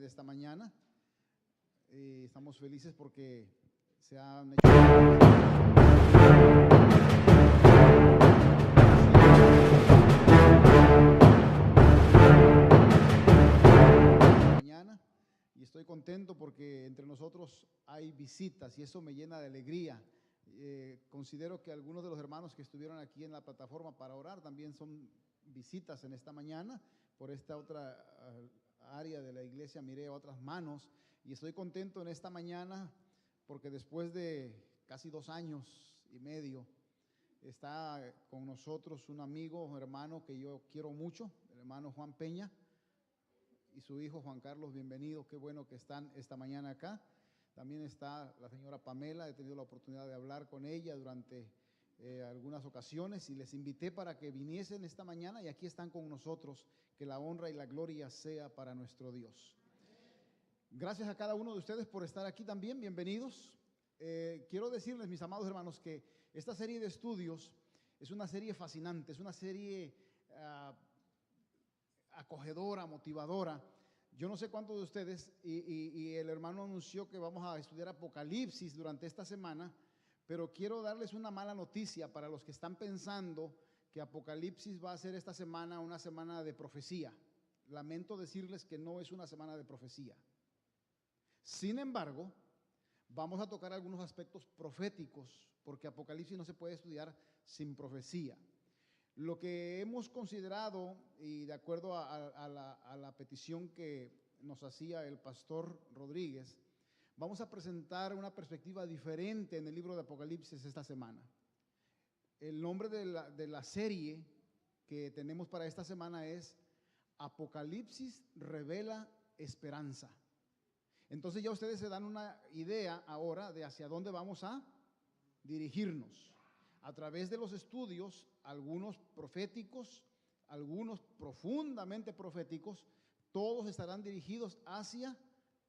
esta mañana. Estamos felices porque se han hecho mañana y estoy contento porque entre nosotros hay visitas y eso me llena de alegría. Considero que algunos de los hermanos que estuvieron aquí en la plataforma para orar también son visitas en esta mañana. Por esta otra área de la iglesia miré a otras manos y estoy contento en esta mañana porque después de casi 2 años y medio está con nosotros un amigo, un hermano que yo quiero mucho, el hermano Juan Peña y su hijo Juan Carlos. Bienvenidos, qué bueno que están esta mañana acá. También está la señora Pamela, he tenido la oportunidad de hablar con ella durante algunas ocasiones y les invité para que viniesen esta mañana y aquí están con nosotros. Que la honra y la gloria sea para nuestro Dios. Gracias a cada uno de ustedes por estar aquí también, bienvenidos. Quiero decirles, mis amados hermanos, que esta serie de estudios es una serie fascinante, es una serie acogedora, motivadora. Yo no sé cuántos de ustedes, y el hermano anunció que vamos a estudiar Apocalipsis durante esta semana, pero quiero darles una mala noticia para los que están pensando que Apocalipsis va a ser esta semana una semana de profecía. Lamento decirles que no es una semana de profecía. Sin embargo, vamos a tocar algunos aspectos proféticos, porque Apocalipsis no se puede estudiar sin profecía. Lo que hemos considerado, y de acuerdo a la petición que nos hacía el pastor Rodríguez, vamos a presentar una perspectiva diferente en el libro de Apocalipsis esta semana. El nombre de la serie que tenemos para esta semana es Apocalipsis revela esperanza. Entonces ya ustedes se dan una idea ahora de hacia dónde vamos a dirigirnos. A través de los estudios, algunos proféticos, algunos profundamente proféticos, todos estarán dirigidos hacia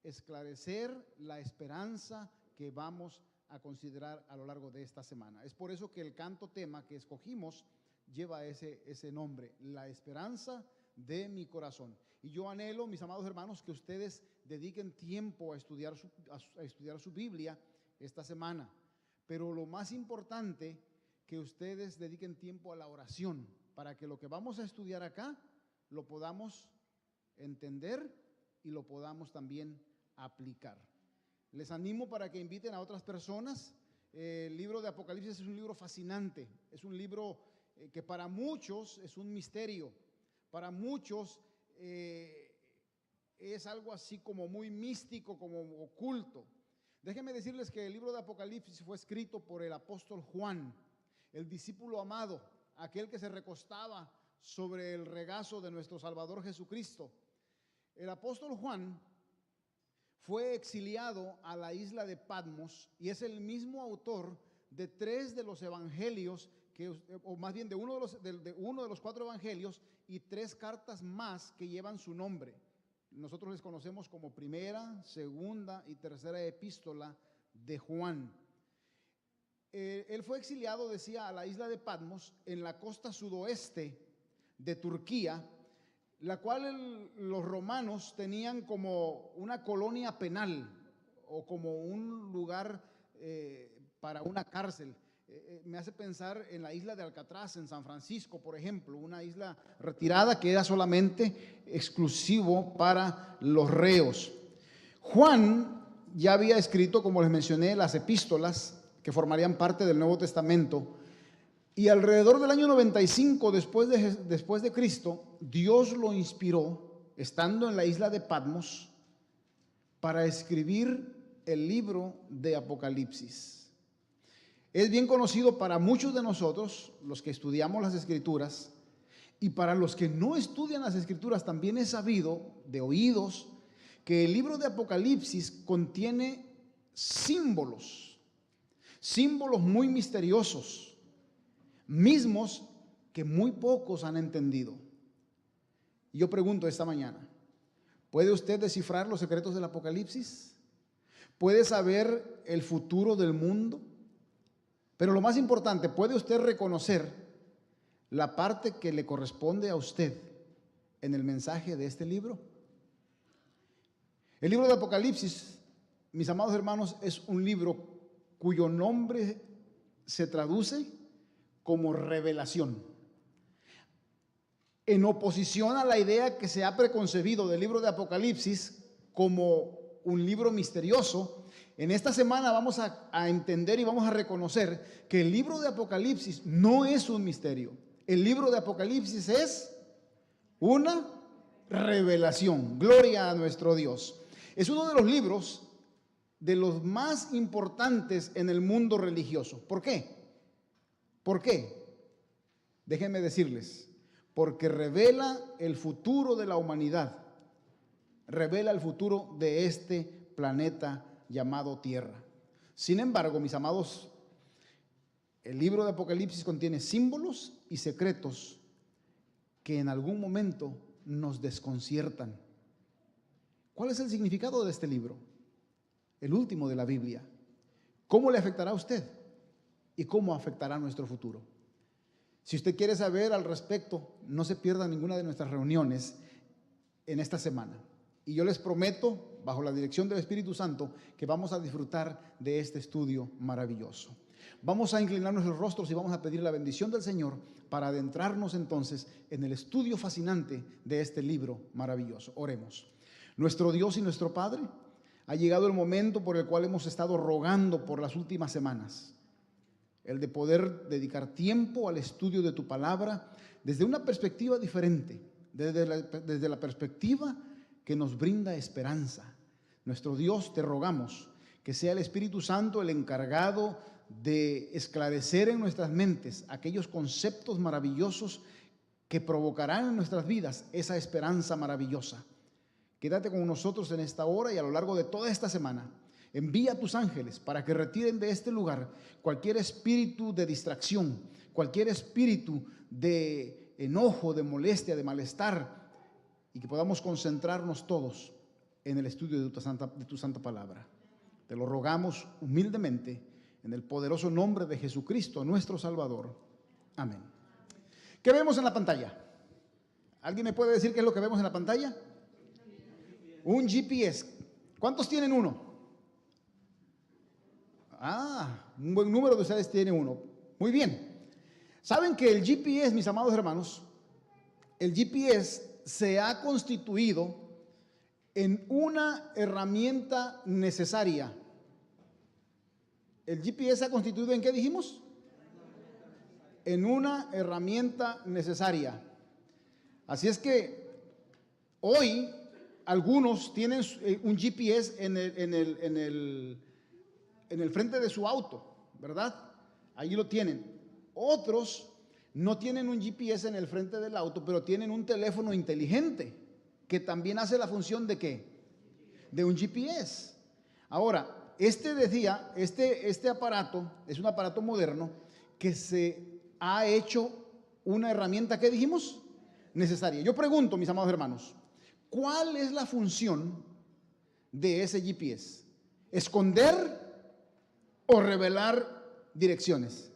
esclarecer la esperanza que vamos a considerar a lo largo de esta semana. Es por eso que el canto tema que escogimos lleva ese nombre, la esperanza de mi corazón. Y yo anhelo, mis amados hermanos, que ustedes dediquen tiempo a estudiar su Biblia esta semana. Pero lo más importante, que ustedes dediquen tiempo a la oración, para que lo que vamos a estudiar acá lo podamos entender y lo podamos también aplicar. Les animo para que inviten a otras personas. El libro de Apocalipsis es un libro fascinante, es un libro que para muchos es un misterio, para muchos es algo así como muy místico, como oculto. Déjenme decirles que el libro de Apocalipsis fue escrito por el apóstol Juan, el discípulo amado, aquel que se recostaba sobre el regazo de nuestro Salvador Jesucristo. El apóstol Juan fue exiliado a la isla de Patmos y es el mismo autor de 3 de los evangelios, o más bien de uno de los 4 evangelios y 3 cartas más que llevan su nombre. Nosotros les conocemos como primera, segunda y tercera epístola de Juan. Él fue exiliado, decía, a la isla de Patmos en la costa sudoeste de Turquía, la cual los romanos tenían como una colonia penal o como un lugar para una cárcel. Me hace pensar en la isla de Alcatraz, en San Francisco, por ejemplo, una isla retirada que era solamente exclusivo para los reos. Juan ya había escrito, como les mencioné, las epístolas que formarían parte del Nuevo Testamento. Y alrededor del año 95 después de Cristo, Dios lo inspiró, estando en la isla de Patmos, para escribir el libro de Apocalipsis. Es bien conocido para muchos de nosotros, los que estudiamos las Escrituras, y para los que no estudian las Escrituras también es sabido de oídos que el libro de Apocalipsis contiene símbolos muy misteriosos, mismos que muy pocos han entendido. Y yo pregunto esta mañana, ¿puede usted descifrar los secretos del Apocalipsis? ¿Puede saber el futuro del mundo? Pero lo más importante, ¿puede usted reconocer la parte que le corresponde a usted en el mensaje de este libro? El libro de Apocalipsis, mis amados hermanos, es un libro cuyo nombre se traduce como revelación. En oposición a la idea que se ha preconcebido del libro de Apocalipsis como un libro misterioso, en esta semana vamos a entender y vamos a reconocer que el libro de Apocalipsis no es un misterio. El libro de Apocalipsis es una revelación. Gloria a nuestro Dios. Es uno de los libros de los más importantes en el mundo religioso. ¿Por qué? ¿Por qué? Déjenme decirles, porque revela el futuro de la humanidad, revela el futuro de este planeta llamado Tierra. Sin embargo, mis amados, el libro de Apocalipsis contiene símbolos y secretos que en algún momento nos desconciertan. ¿Cuál es el significado de este libro? El último de la Biblia. ¿Cómo le afectará a usted? ¿Y cómo afectará nuestro futuro? Si usted quiere saber al respecto, no se pierda ninguna de nuestras reuniones en esta semana. Y yo les prometo, bajo la dirección del Espíritu Santo, que vamos a disfrutar de este estudio maravilloso. Vamos a inclinar nuestros rostros y vamos a pedir la bendición del Señor para adentrarnos entonces en el estudio fascinante de este libro maravilloso. Oremos. Nuestro Dios y nuestro Padre, ha llegado el momento por el cual hemos estado rogando por las últimas semanas. El de poder dedicar tiempo al estudio de tu palabra desde una perspectiva diferente, desde la perspectiva que nos brinda esperanza. Nuestro Dios, te rogamos que sea el Espíritu Santo el encargado de esclarecer en nuestras mentes aquellos conceptos maravillosos que provocarán en nuestras vidas esa esperanza maravillosa. Quédate con nosotros en esta hora y a lo largo de toda esta semana. Envía a tus ángeles para que retiren de este lugar cualquier espíritu de distracción, cualquier espíritu de enojo, de molestia, de malestar, y que podamos concentrarnos todos en el estudio de tu santa palabra. Te lo rogamos humildemente en el poderoso nombre de Jesucristo, nuestro Salvador. Amén. ¿Qué vemos en la pantalla? ¿Alguien me puede decir qué es lo que vemos en la pantalla? Un GPS. ¿Cuántos tienen uno? Un buen número de ustedes tiene uno. Muy bien. ¿Saben que el GPS, mis amados hermanos, el GPS se ha constituido en una herramienta necesaria? ¿El GPS se ha constituido en qué dijimos? En una herramienta necesaria. Así es que hoy algunos tienen un GPS en el frente de su auto, ¿verdad? Allí lo tienen. Otros no tienen un GPS en el frente del auto, pero tienen un teléfono inteligente que también hace la función de ¿qué? De un GPS. Ahora, este aparato es un aparato moderno que se ha hecho una herramienta, ¿qué dijimos? Necesaria. Yo pregunto, mis amados hermanos, ¿cuál es la función de ese GPS? ¿Esconder o revelar direcciones?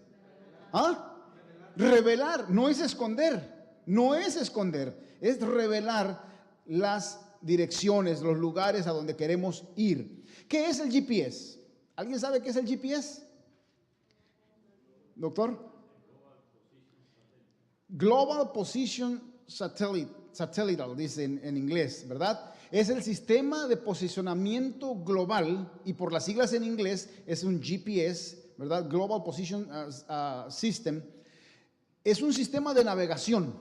Revelar, no es esconder, no es esconder, es revelar las direcciones, los lugares a donde queremos ir. ¿Qué es el GPS? ¿Alguien sabe qué es el GPS? ¿Doctor? Global Position Satellite, dice en inglés, ¿verdad? Es el sistema de posicionamiento global, y por las siglas en inglés es un GPS, ¿verdad? Global Position System. Es un sistema de navegación.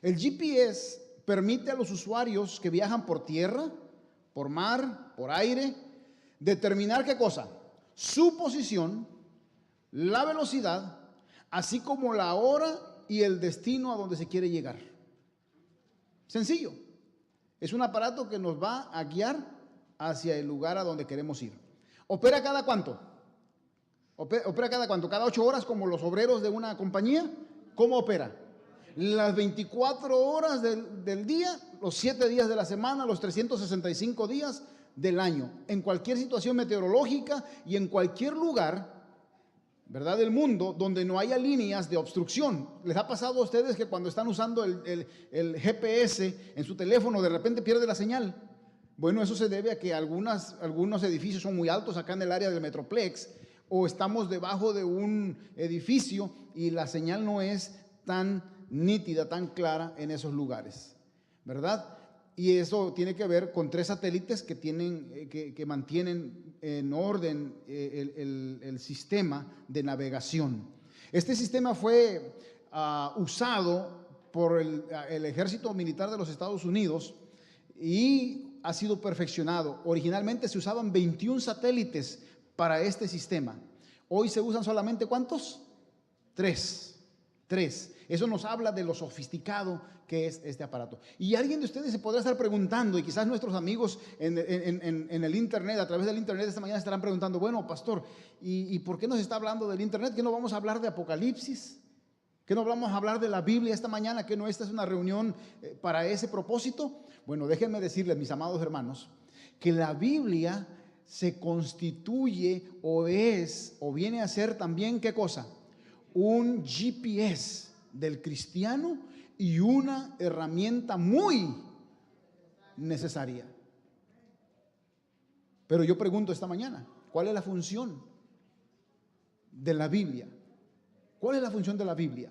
El GPS permite a los usuarios que viajan por tierra, por mar, por aire, determinar ¿qué cosa? Su posición, la velocidad, así como la hora y el destino a donde se quiere llegar. Sencillo. Es un aparato que nos va a guiar hacia el lugar a donde queremos ir. ¿Opera cada cuánto? ¿Opera cada cuánto? ¿Cada 8 horas como los obreros de una compañía? ¿Cómo opera? Las 24 horas del día, los 7 días de la semana, los 365 días del año, en cualquier situación meteorológica y en cualquier lugar, ¿verdad?, del mundo donde no haya líneas de obstrucción. ¿Les ha pasado a ustedes que cuando están usando el GPS en su teléfono de repente pierde la señal? Bueno, eso se debe a que algunos edificios son muy altos acá en el área del Metroplex, o estamos debajo de un edificio y la señal no es tan nítida, tan clara en esos lugares, ¿verdad? Y eso tiene que ver con 3 satélites que mantienen en orden el sistema de navegación. Este sistema fue usado por el ejército militar de los Estados Unidos y ha sido perfeccionado. Originalmente se usaban 21 satélites para este sistema. Hoy se usan solamente ¿cuántos? 3. Eso nos habla de lo sofisticado que es este aparato. Y alguien de ustedes se podrá estar preguntando, y quizás nuestros amigos en el internet, a través del internet esta mañana estarán preguntando, bueno, pastor, ¿y por qué nos está hablando del internet? ¿Qué no vamos a hablar de Apocalipsis? ¿Qué no vamos a hablar de la Biblia esta mañana? ¿Que no esta es una reunión para ese propósito? Bueno, déjenme decirles, mis amados hermanos, que la Biblia se constituye o viene a ser también, ¿qué cosa? Un GPS del cristiano y una herramienta muy necesaria. Pero yo pregunto esta mañana, ¿cuál es la función de la Biblia? ¿Cuál es la función de la Biblia?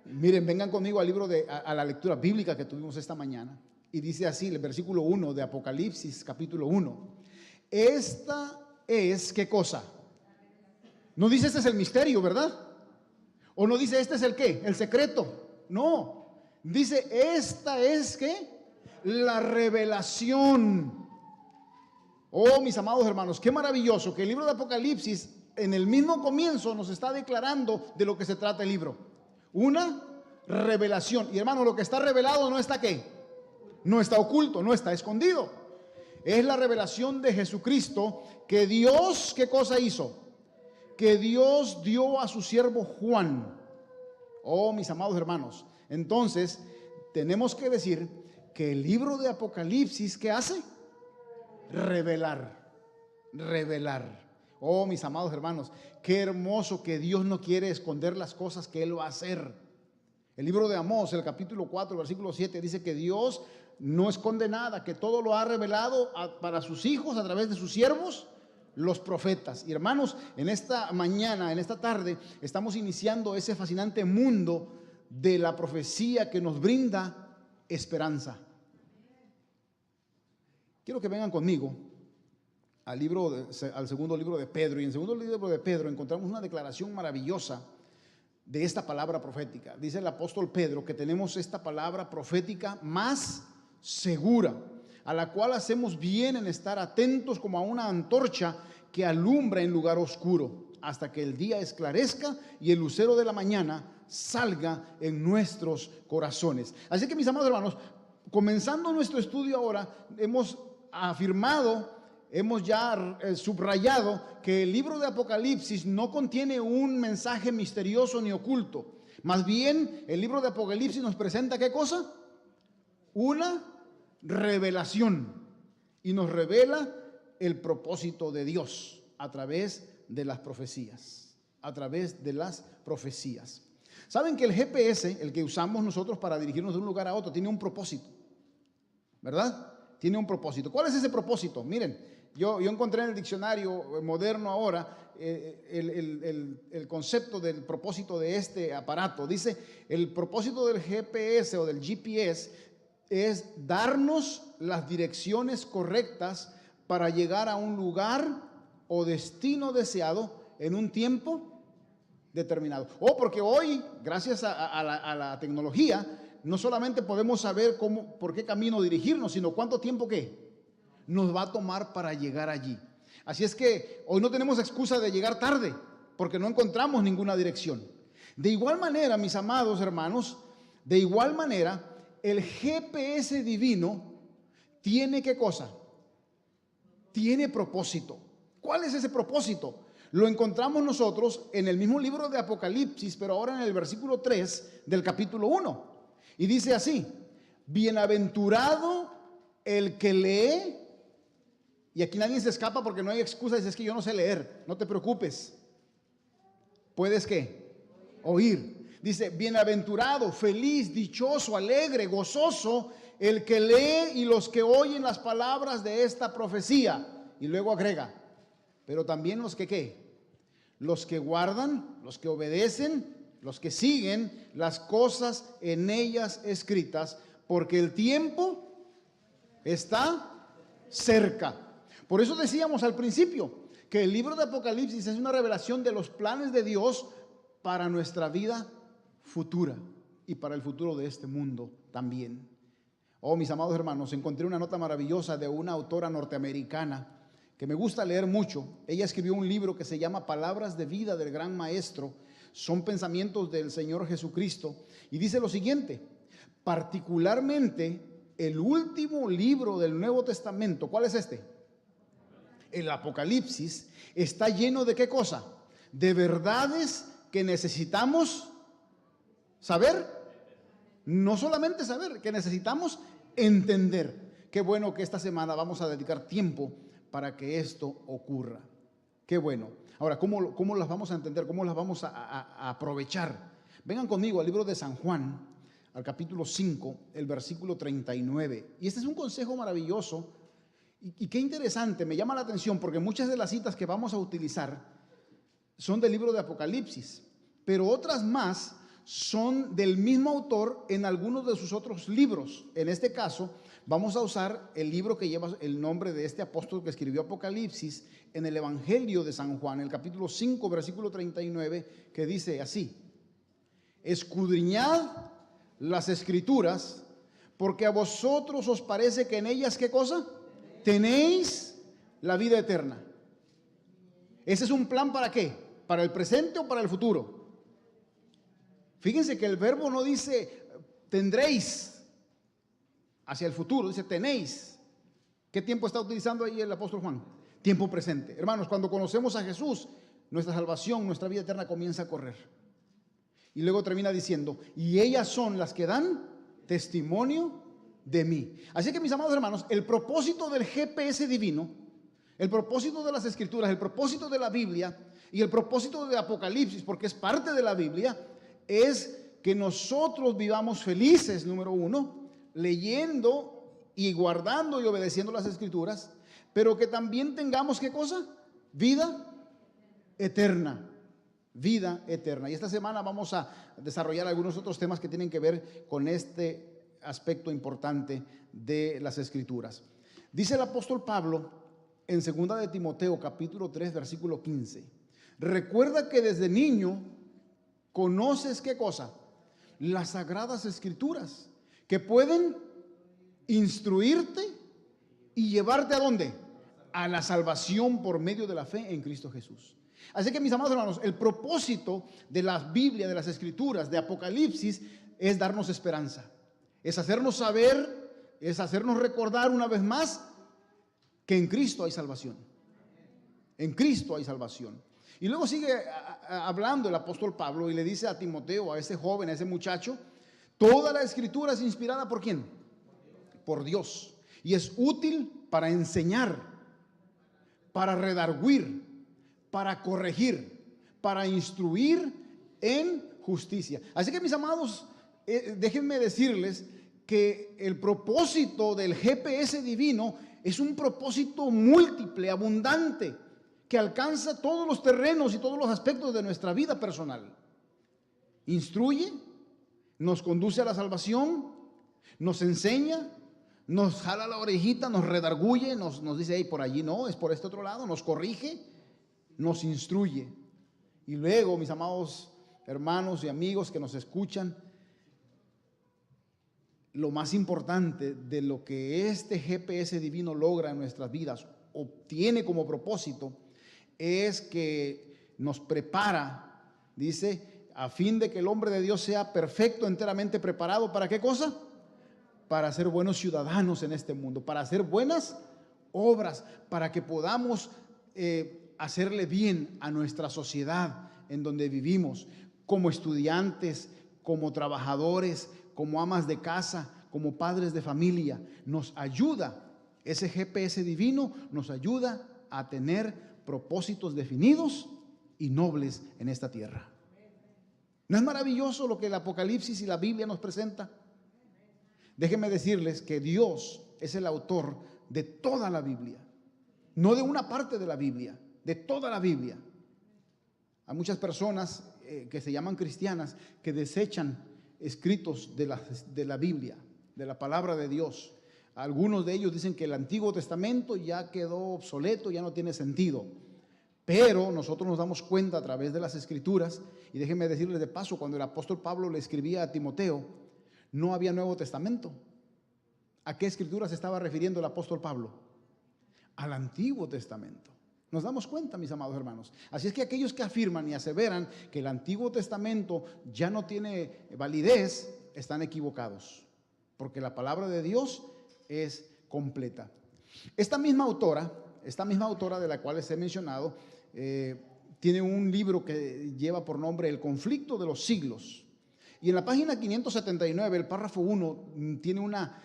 Miren, vengan conmigo al libro a la lectura bíblica que tuvimos esta mañana. Y dice así, el versículo 1 de Apocalipsis, capítulo 1. Esta es, ¿qué cosa? No dice este es el misterio, ¿verdad? O no dice este es el ¿qué? El secreto. No. Dice esta es, ¿qué? La revelación. Oh, mis amados hermanos, qué maravilloso que el libro de Apocalipsis en el mismo comienzo nos está declarando de lo que se trata el libro. Una revelación. Y hermano, lo que está revelado no está ¿qué? No está oculto, no está escondido. Es la revelación de Jesucristo que Dios, ¿qué cosa hizo? Que Dios dio a su siervo Juan. Oh, mis amados hermanos. Entonces, tenemos que decir que el libro de Apocalipsis, ¿qué hace? Revelar. Oh, mis amados hermanos, qué hermoso que Dios no quiere esconder las cosas que Él va a hacer. El libro de Amós, el capítulo 4, versículo 7, dice que Dios no esconde nada, que todo lo ha revelado para sus hijos a través de sus siervos, los profetas. Y hermanos, en esta mañana, en esta tarde, estamos iniciando ese fascinante mundo de la profecía que nos brinda esperanza. Quiero que vengan conmigo al segundo libro de Pedro. Y en el segundo libro de Pedro encontramos una declaración maravillosa de esta palabra profética. Dice el apóstol Pedro que tenemos esta palabra profética más segura, a la cual hacemos bien en estar atentos como a una antorcha que alumbra en lugar oscuro, hasta que el día esclarezca y el lucero de la mañana salga en nuestros corazones. Así que, mis amados hermanos, comenzando nuestro estudio ahora, hemos ya subrayado que el libro de Apocalipsis no contiene un mensaje misterioso ni oculto. Más bien, el libro de Apocalipsis nos presenta ¿qué cosa? Una revelación. Y nos revela el propósito de Dios a través de las profecías. A través de las profecías. Saben que el GPS, el que usamos nosotros para dirigirnos de un lugar a otro, tiene un propósito, ¿verdad? Tiene un propósito. ¿Cuál es ese propósito? Miren, yo encontré en el diccionario moderno ahora el concepto del propósito de este aparato. Dice, el propósito del GPS o del GPS es darnos las direcciones correctas para llegar a un lugar o destino deseado en un tiempo determinado. Porque hoy, gracias a la tecnología, no solamente podemos saber por qué camino dirigirnos, sino cuánto tiempo nos va a tomar para llegar allí. Así es que hoy no tenemos excusa de llegar tarde, porque no encontramos ninguna dirección. De igual manera, mis amados hermanos, de igual manera, el GPS divino tiene ¿qué cosa? Tiene propósito. ¿Cuál es ese propósito? Lo encontramos nosotros en el mismo libro de Apocalipsis, pero ahora en el versículo 3 del capítulo 1. Y dice así, bienaventurado el que lee, y aquí nadie se escapa porque no hay excusa, dice, es que yo no sé leer, no te preocupes. ¿Puedes qué? Oír. Dice, bienaventurado, feliz, dichoso, alegre, gozoso, el que lee y los que oyen las palabras de esta profecía. Y luego agrega, pero también los que ¿qué? Los que guardan, los que obedecen, los que siguen las cosas en ellas escritas, porque el tiempo está cerca. Por eso decíamos al principio que el libro de Apocalipsis es una revelación de los planes de Dios para nuestra vida futura y para el futuro de este mundo también. Oh, mis amados hermanos, encontré una nota maravillosa de una autora norteamericana que me gusta leer mucho. Ella escribió un libro que se llama Palabras de Vida del Gran Maestro. Son pensamientos del Señor Jesucristo. Y dice lo siguiente: particularmente el último libro del Nuevo Testamento, ¿cuál es este? El Apocalipsis, está lleno de ¿qué cosa? De verdades que necesitamos saber. No solamente saber, que necesitamos entender. Qué bueno que esta semana vamos a dedicar tiempo para que esto ocurra. Qué bueno. Ahora, ¿cómo las vamos a entender? ¿Cómo las vamos a aprovechar? Vengan conmigo al libro de San Juan, al capítulo 5, el versículo 39. Y este es un consejo maravilloso y qué interesante, me llama la atención porque muchas de las citas que vamos a utilizar son del libro de Apocalipsis, pero otras más son del mismo autor en algunos de sus otros libros. En este caso, vamos a usar el libro que lleva el nombre de este apóstol que escribió Apocalipsis en el Evangelio de San Juan, el capítulo 5, versículo 39, que dice así: escudriñad las Escrituras, porque a vosotros os parece que en ellas, ¿qué cosa? Tenéis la vida eterna. ¿Ese es un plan para qué? ¿Para el presente o para el futuro? Fíjense que el verbo no dice tendréis hacia el futuro, dice tenéis. ¿Qué tiempo está utilizando ahí el apóstol Juan? Tiempo presente. Hermanos, cuando conocemos a Jesús, nuestra salvación, nuestra vida eterna comienza a correr. Y luego termina diciendo, y ellas son las que dan testimonio de mí. Así que, mis amados hermanos, el propósito del GPS divino, el propósito de las Escrituras, el propósito de la Biblia y el propósito de Apocalipsis, porque es parte de la Biblia, es que nosotros vivamos felices, número uno, leyendo y guardando y obedeciendo las Escrituras, pero que también tengamos, ¿qué cosa? Vida eterna. Vida eterna. Y esta semana vamos a desarrollar algunos otros temas que tienen que ver con este aspecto importante de las Escrituras. Dice el apóstol Pablo en 2 de Timoteo capítulo 3 versículo 15: recuerda que desde niño conoces ¿qué cosa? Las sagradas Escrituras, que pueden instruirte y llevarte ¿a dónde? A la salvación por medio de la fe en Cristo Jesús. Así que, mis amados hermanos, el propósito de la Biblia, de las Escrituras, de Apocalipsis, es darnos esperanza, es hacernos saber, es hacernos recordar una vez más que en Cristo hay salvación. En Cristo hay salvación. Y luego sigue hablando el apóstol Pablo y le dice a Timoteo, a ese joven, a ese muchacho, toda la Escritura es inspirada ¿por quién? Por Dios. Y es útil para enseñar, para redarguir, para corregir, para instruir en justicia. Así que, mis amados, déjenme decirles que el propósito del GPS divino es un propósito múltiple, abundante, que alcanza todos los terrenos y todos los aspectos de nuestra vida personal. Instruye, nos conduce a la salvación, nos enseña, nos jala la orejita, nos redarguye, nos dice, hey, por allí no, es por este otro lado, nos corrige, nos instruye. Y luego, mis amados hermanos y amigos que nos escuchan, lo más importante de lo que este GPS divino logra en nuestras vidas, obtiene como propósito, es que nos prepara, dice, a fin de que el hombre de Dios sea perfecto, enteramente preparado. ¿Para qué cosa? Para ser buenos ciudadanos en este mundo, para hacer buenas obras, para que podamos hacerle bien a nuestra sociedad en donde vivimos, como estudiantes, como trabajadores, como amas de casa, como padres de familia. Nos ayuda, ese GPS divino nos ayuda a tener propósitos definidos y nobles en esta tierra. ¿No es maravilloso lo que el Apocalipsis y la Biblia nos presenta? Déjenme decirles que Dios es el autor de toda la Biblia, no de una parte de la Biblia, de toda la Biblia. Hay muchas personas que se llaman cristianas que desechan escritos de la Biblia, de la palabra de Dios. Algunos de ellos dicen que el Antiguo Testamento ya quedó obsoleto, ya no tiene sentido. Pero nosotros nos damos cuenta a través de las Escrituras, y déjenme decirles de paso, cuando el apóstol Pablo le escribía a Timoteo, no había Nuevo Testamento. ¿A qué Escrituras se estaba refiriendo el apóstol Pablo? Al Antiguo Testamento. Nos damos cuenta, mis amados hermanos. Así es que aquellos que afirman y aseveran que el Antiguo Testamento ya no tiene validez, están equivocados, porque la palabra de Dios es completa. Esta misma autora de la cual les he mencionado, tiene un libro que lleva por nombre El conflicto de los siglos. Y en la página 579, el párrafo 1, tiene una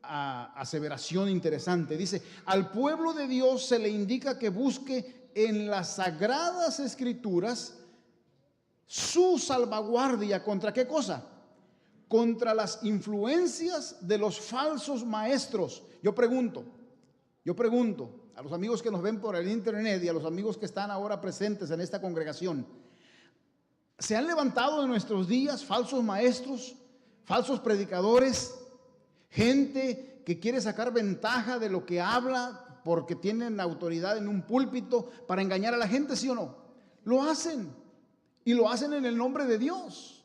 aseveración interesante. Dice: al pueblo de Dios se le indica que busque en las sagradas escrituras su salvaguardia. ¿Contra qué cosa? Contra las influencias de los falsos maestros. Yo pregunto a los amigos que nos ven por el internet y a los amigos que están ahora presentes en esta congregación: ¿se han levantado en nuestros días falsos maestros, falsos predicadores, gente que quiere sacar ventaja de lo que habla porque tienen autoridad en un púlpito para engañar a la gente, sí o no? Lo hacen, y lo hacen en el nombre de Dios.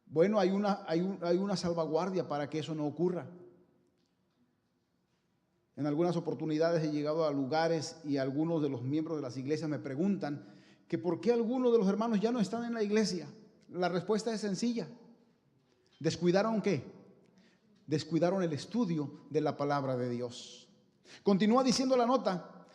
Bueno, hay una salvaguardia para que eso no ocurra. En algunas oportunidades he llegado a lugares y algunos de los miembros de las iglesias me preguntan que por qué algunos de los hermanos ya no están en la iglesia. La respuesta es sencilla: ¿descuidaron qué? Descuidaron el estudio de la palabra de Dios. Continúa diciendo la nota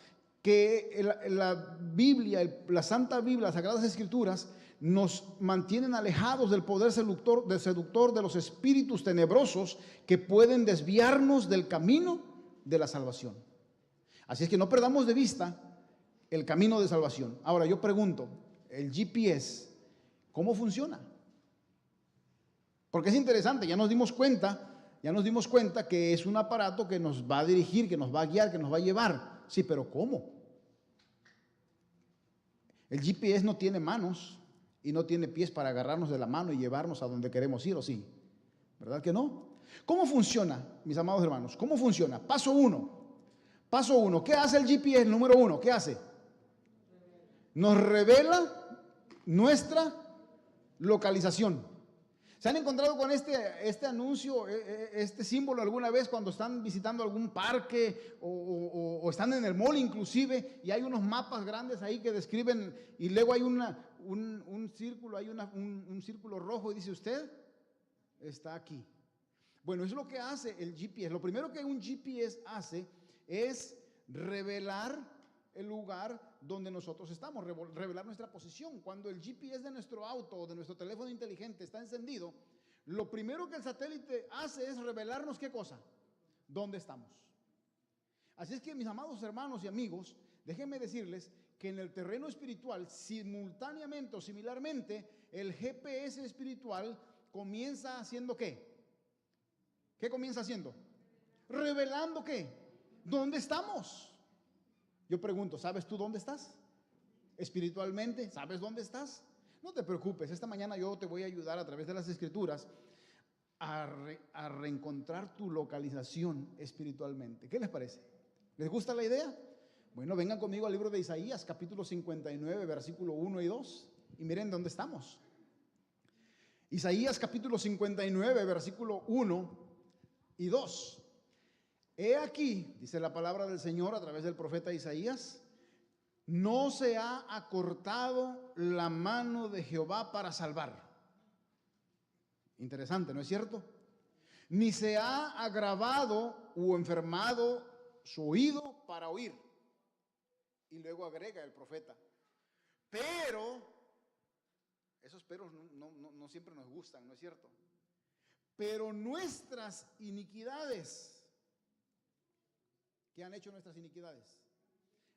que la Biblia, la Santa Biblia, las Sagradas Escrituras, nos mantienen alejados del poder seductor de los espíritus tenebrosos que pueden desviarnos del camino de la salvación. Así es que no perdamos de vista el camino de salvación. Ahora yo pregunto, el GPS, ¿cómo funciona? Porque es interesante, ya nos dimos cuenta que es un aparato que nos va a dirigir, que nos va a guiar, que nos va a llevar. Sí, pero ¿cómo? El GPS no tiene manos y no tiene pies para agarrarnos de la mano y llevarnos a donde queremos ir, ¿o sí? ¿Verdad que no? ¿Cómo funciona, mis amados hermanos? ¿Cómo funciona? Paso uno. ¿Qué hace el GPS? Número 1, ¿qué hace? Nos revela nuestra localización. ¿Se han encontrado con este anuncio, este símbolo alguna vez cuando están visitando algún parque o están en el mall inclusive, y hay unos mapas grandes ahí que describen, y luego hay un círculo, hay un círculo rojo y dice: usted está aquí? Bueno, eso es lo que hace el GPS. Lo primero que un GPS hace es revelar el lugar donde nosotros estamos, revelar nuestra posición. Cuando el GPS de nuestro auto o de nuestro teléfono inteligente está encendido, lo primero que el satélite hace es revelarnos ¿qué cosa? ¿Dónde estamos? Así es que, mis amados hermanos y amigos, déjenme decirles que en el terreno espiritual, simultáneamente o similarmente, el GPS espiritual comienza haciendo ¿qué? ¿Qué comienza haciendo? Revelando ¿qué? ¿Dónde estamos? Yo pregunto, ¿sabes tú dónde estás? Espiritualmente, ¿sabes dónde estás? No te preocupes, esta mañana yo te voy a ayudar a través de las Escrituras a reencontrar tu localización espiritualmente. ¿Qué les parece? ¿Les gusta la idea? Bueno, vengan conmigo al libro de Isaías, capítulo 59, versículo 1 y 2, y miren dónde estamos. Isaías capítulo 59, versículo 1 y 2. He aquí, dice la palabra del Señor a través del profeta Isaías: no se ha acortado la mano de Jehová para salvar. Interesante, ¿no es cierto? Ni se ha agravado o enfermado su oído para oír. Y luego agrega el profeta: pero, esos peros no siempre nos gustan, ¿no es cierto? Pero nuestras iniquidades, ¿qué han hecho nuestras iniquidades?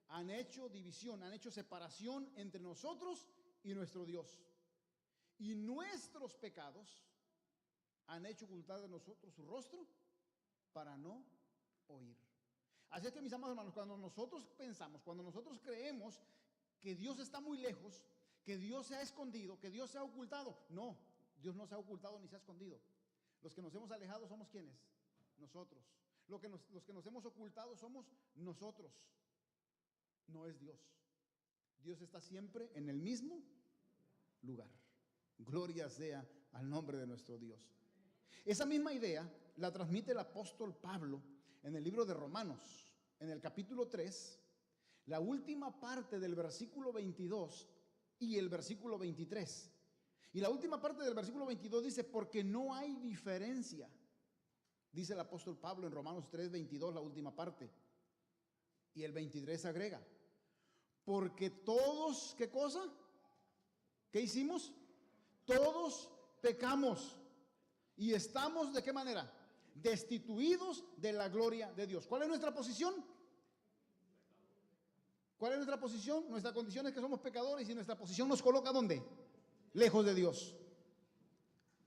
Han hecho división, han hecho separación entre nosotros y nuestro Dios. Y nuestros pecados han hecho ocultar de nosotros su rostro para no oír. Así es que, mis amados hermanos, cuando nosotros pensamos, cuando nosotros creemos que Dios está muy lejos, que Dios se ha escondido, que Dios se ha ocultado, no, Dios no se ha ocultado ni se ha escondido. Los que nos hemos alejado somos ¿quiénes? Nosotros. Los que nos hemos ocultado somos nosotros. No es Dios. Dios está siempre en el mismo lugar. Gloria sea al nombre de nuestro Dios. Esa misma idea la transmite el apóstol Pablo en el libro de Romanos, en el capítulo 3, la última parte del versículo 22 y el versículo 23. Y la última parte del versículo 22 dice, porque no hay diferencia. Dice el apóstol Pablo en Romanos 3, 22, la última parte. Y el 23 agrega, porque todos, ¿qué cosa? ¿Qué hicimos? Todos pecamos y estamos, ¿de qué manera? Destituidos de la gloria de Dios. ¿Cuál es nuestra posición? ¿Cuál es nuestra posición? Nuestra condición es que somos pecadores y nuestra posición nos coloca ¿dónde? Lejos de Dios.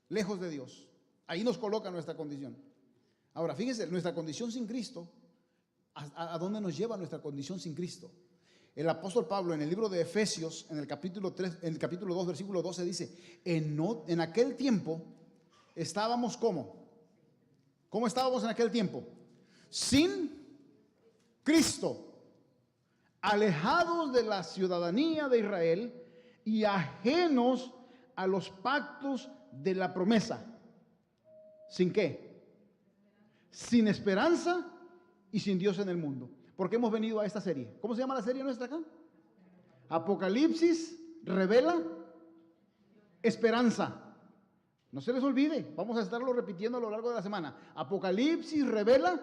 Lejos de Dios. Ahí nos coloca nuestra condición. Ahora, fíjense, nuestra condición sin Cristo, ¿a dónde nos lleva nuestra condición sin Cristo? El apóstol Pablo en el libro de Efesios, en el capítulo 3, en el capítulo 2, versículo 12 dice, en aquel tiempo estábamos ¿cómo? ¿Cómo estábamos en aquel tiempo? Sin Cristo, alejados de la ciudadanía de Israel y ajenos a los pactos de la promesa. ¿Sin qué? Sin esperanza y sin Dios en el mundo. ¿Por qué hemos venido a esta serie? ¿Cómo se llama la serie nuestra acá? Apocalipsis revela esperanza. No se les olvide, vamos a estarlo repitiendo a lo largo de la semana. Apocalipsis revela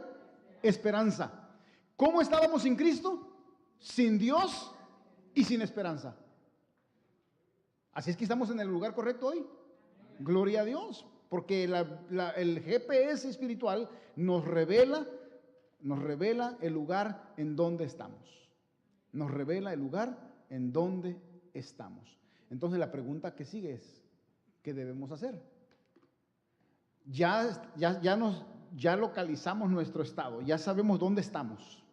esperanza. ¿Cómo estábamos sin Cristo? Sin Dios y sin esperanza. Así es que estamos en el lugar correcto hoy. Gloria a Dios, porque el GPS espiritual nos revela el lugar en donde estamos. Nos revela el lugar en donde estamos. Entonces la pregunta que sigue es, ¿qué debemos hacer? Ya localizamos nuestro estado, ya sabemos dónde estamos.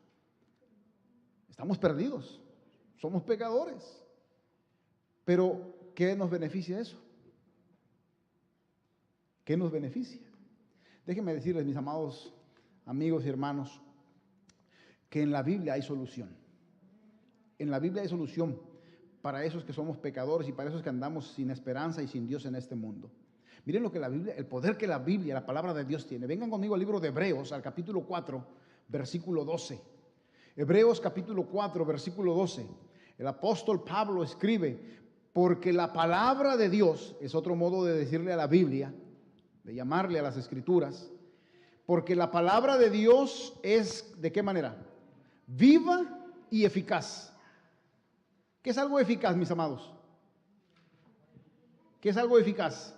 Estamos perdidos, somos pecadores. Pero, ¿qué nos beneficia eso? ¿Qué nos beneficia? Déjenme decirles, mis amados amigos y hermanos, que en la Biblia hay solución. En la Biblia hay solución para esos que somos pecadores y para esos que andamos sin esperanza y sin Dios en este mundo. Miren lo que la Biblia, el poder que la Biblia, la palabra de Dios tiene. Vengan conmigo al libro de Hebreos, al capítulo 4, versículo 12. Hebreos capítulo 4, versículo 12. El apóstol Pablo escribe, porque la palabra de Dios, es otro modo de decirle a la Biblia, de llamarle a las Escrituras, porque la palabra de Dios es, ¿de qué manera? Viva y eficaz. ¿Qué es algo eficaz, mis amados? ¿Qué es algo eficaz?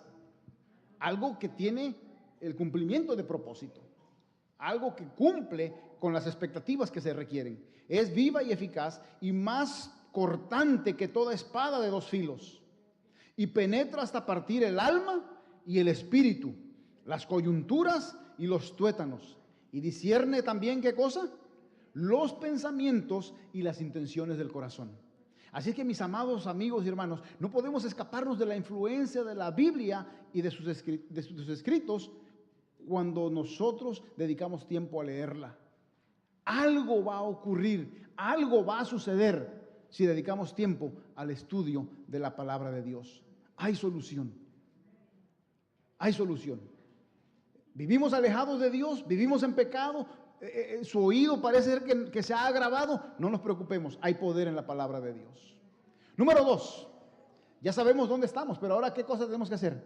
Algo que tiene el cumplimiento de propósito. Algo que cumple con las expectativas que se requieren. Es viva y eficaz y más cortante que toda espada de dos filos. Y penetra hasta partir el alma y el espíritu, las coyunturas y los tuétanos. Y discierne también, ¿qué cosa? Los pensamientos y las intenciones del corazón. Así que, mis amados amigos y hermanos, no podemos escaparnos de la influencia de la Biblia y de sus escritos cuando nosotros dedicamos tiempo a leerla. Algo va a ocurrir, algo va a suceder si dedicamos tiempo al estudio de la palabra de Dios. Hay solución. Hay solución. Vivimos alejados de Dios, vivimos en pecado, su oído parece ser que se ha agravado. No nos preocupemos, hay poder en la palabra de Dios. Número 2, ya sabemos dónde estamos, pero ahora ¿qué cosa tenemos que hacer?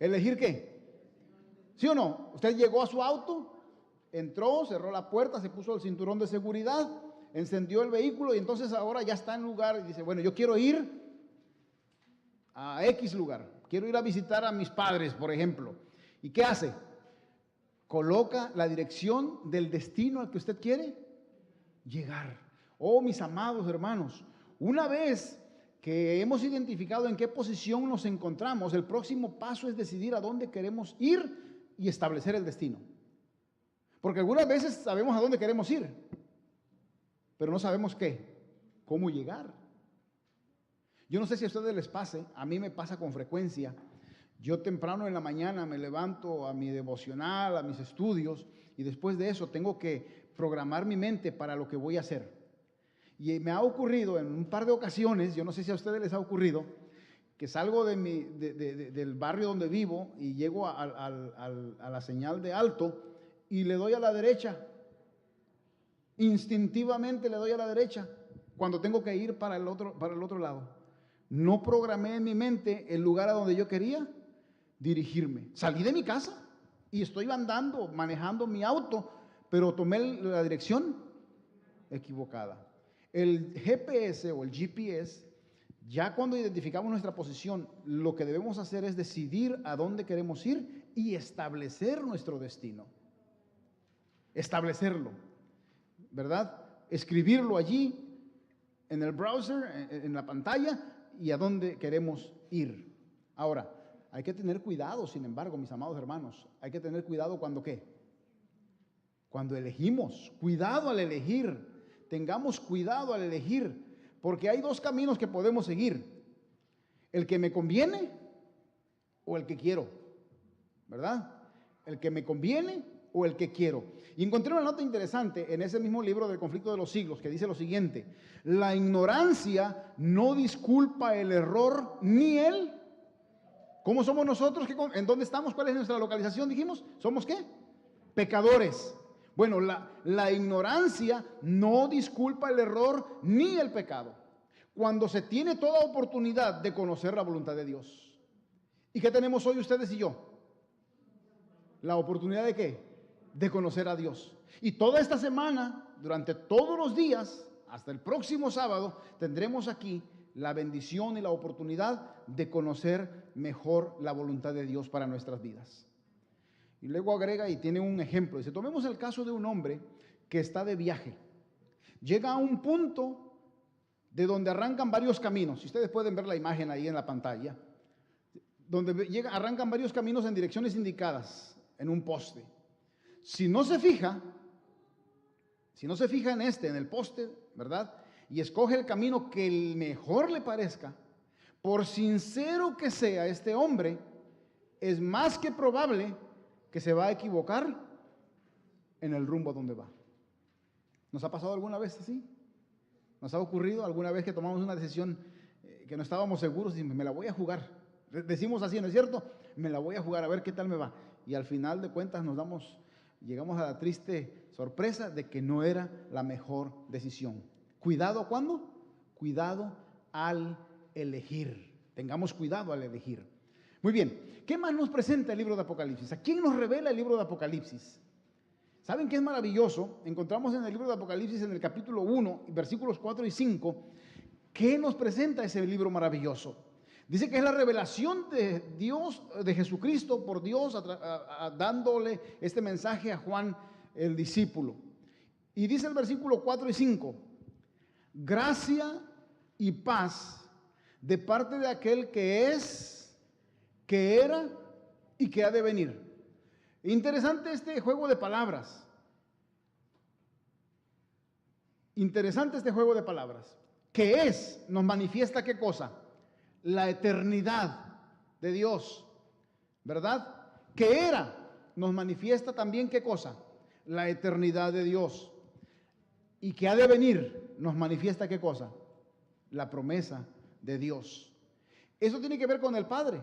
¿Elegir qué? ¿Sí o no? Usted llegó a su auto, entró, cerró la puerta, se puso el cinturón de seguridad, encendió el vehículo y entonces ahora ya está en lugar y dice, bueno, yo quiero ir a X lugar, quiero ir a visitar a mis padres, por ejemplo. ¿Y qué hace? Coloca la dirección del destino al que usted quiere llegar. Oh, mis amados hermanos, una vez que hemos identificado en qué posición nos encontramos, el próximo paso es decidir a dónde queremos ir y establecer el destino. Porque algunas veces sabemos a dónde queremos ir, pero no sabemos cómo llegar. Yo no sé si a ustedes les pase, a mí me pasa con frecuencia. Yo temprano en la mañana me levanto a mi devocional, a mis estudios, y después de eso tengo que programar mi mente para lo que voy a hacer. Y me ha ocurrido en un par de ocasiones, yo no sé si a ustedes les ha ocurrido, que salgo del barrio donde vivo y llego a la señal de alto y le doy a la derecha. Instintivamente le doy a la derecha cuando tengo que ir para el otro lado. No programé en mi mente el lugar a donde yo quería dirigirme. Salí de mi casa y estoy andando, manejando mi auto, pero tomé la dirección equivocada. El GPS o el GPS, ya cuando identificamos nuestra posición, lo que debemos hacer es decidir a dónde queremos ir y establecer nuestro destino. Establecerlo, ¿verdad? Escribirlo allí en el browser, en la pantalla, y a dónde queremos ir. Ahora, hay que tener cuidado, sin embargo, mis amados hermanos, hay que tener cuidado cuando cuando elegimos, cuidado al elegir, tengamos cuidado al elegir, porque hay dos caminos que podemos seguir, el que me conviene o el que quiero, ¿verdad? El que me conviene o el que quiero. Y encontré una nota interesante en ese mismo libro del Conflicto de los Siglos que dice lo siguiente: la ignorancia no disculpa el error ni el... ¿Cómo somos nosotros? ¿En dónde estamos? ¿Cuál es nuestra localización? Dijimos, ¿somos qué? Pecadores. Bueno, la ignorancia no disculpa el error ni el pecado, cuando se tiene toda oportunidad de conocer la voluntad de Dios. ¿Y qué tenemos hoy ustedes y yo? ¿La oportunidad de qué? De conocer a Dios. Y toda esta semana, durante todos los días, hasta el próximo sábado, tendremos aquí la bendición y la oportunidad de conocer mejor la voluntad de Dios para nuestras vidas. Y luego agrega y tiene un ejemplo. Dice, tomemos el caso de un hombre que está de viaje. Llega a un punto de donde arrancan varios caminos. Si ustedes pueden ver la imagen ahí en la pantalla. Donde arrancan varios caminos en direcciones indicadas en un poste. Si no se fija en el poste, ¿verdad? Y escoge el camino que el mejor le parezca, por sincero que sea este hombre, es más que probable que se va a equivocar en el rumbo a donde va. ¿Nos ha pasado alguna vez así? ¿Nos ha ocurrido alguna vez que tomamos una decisión que no estábamos seguros y me la voy a jugar? Decimos así, ¿no es cierto? Me la voy a jugar a ver qué tal me va. Y al final de cuentas llegamos a la triste sorpresa de que no era la mejor decisión. ¿Cuidado cuándo? Cuidado al elegir. Tengamos cuidado al elegir. Muy bien, ¿qué más nos presenta el libro de Apocalipsis? ¿A quién nos revela el libro de Apocalipsis? ¿Saben qué es maravilloso? Encontramos en el libro de Apocalipsis, en el capítulo 1, versículos 4 y 5, ¿qué nos presenta ese libro maravilloso? Dice que es la revelación de Dios, de Jesucristo por Dios, dándole este mensaje a Juan el discípulo. Y dice el versículo 4 y 5, gracia y paz de parte de aquel que es, que era y que ha de venir. Interesante este juego de palabras. Interesante este juego de palabras. Que es, nos manifiesta ¿qué cosa? La eternidad de Dios, ¿verdad? Que era, nos manifiesta también ¿qué cosa? La eternidad de Dios. Y que ha de venir, nos manifiesta ¿qué cosa? La promesa de Dios. Eso tiene que ver con el Padre.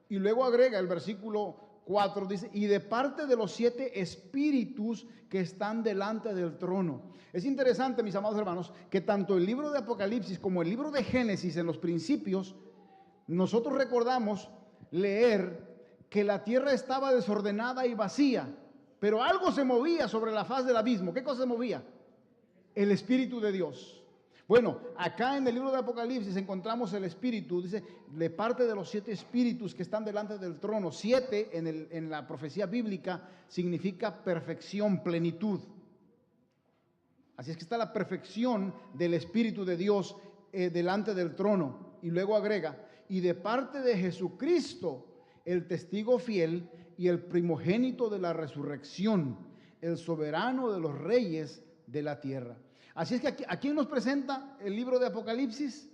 Y luego agrega el versículo 4, dice, y de parte de los 7 espíritus que están delante del trono. Es interesante, mis amados hermanos, que tanto el libro de Apocalipsis como el libro de Génesis, en los principios, nosotros recordamos leer que la tierra estaba desordenada y vacía, pero algo se movía sobre la faz del abismo. ¿Qué cosa se movía? El Espíritu de Dios. Bueno, acá en el libro de Apocalipsis encontramos el Espíritu, dice, de parte de los 7 espíritus que están delante del trono. 7 en la profecía bíblica significa perfección, plenitud. Así es que está la perfección del Espíritu de Dios delante del trono. y luego agrega, y de parte de Jesucristo, el testigo fiel y el primogénito de la resurrección, el soberano de los reyes de la tierra. Así es que aquí, ¿a quién nos presenta el libro de Apocalipsis?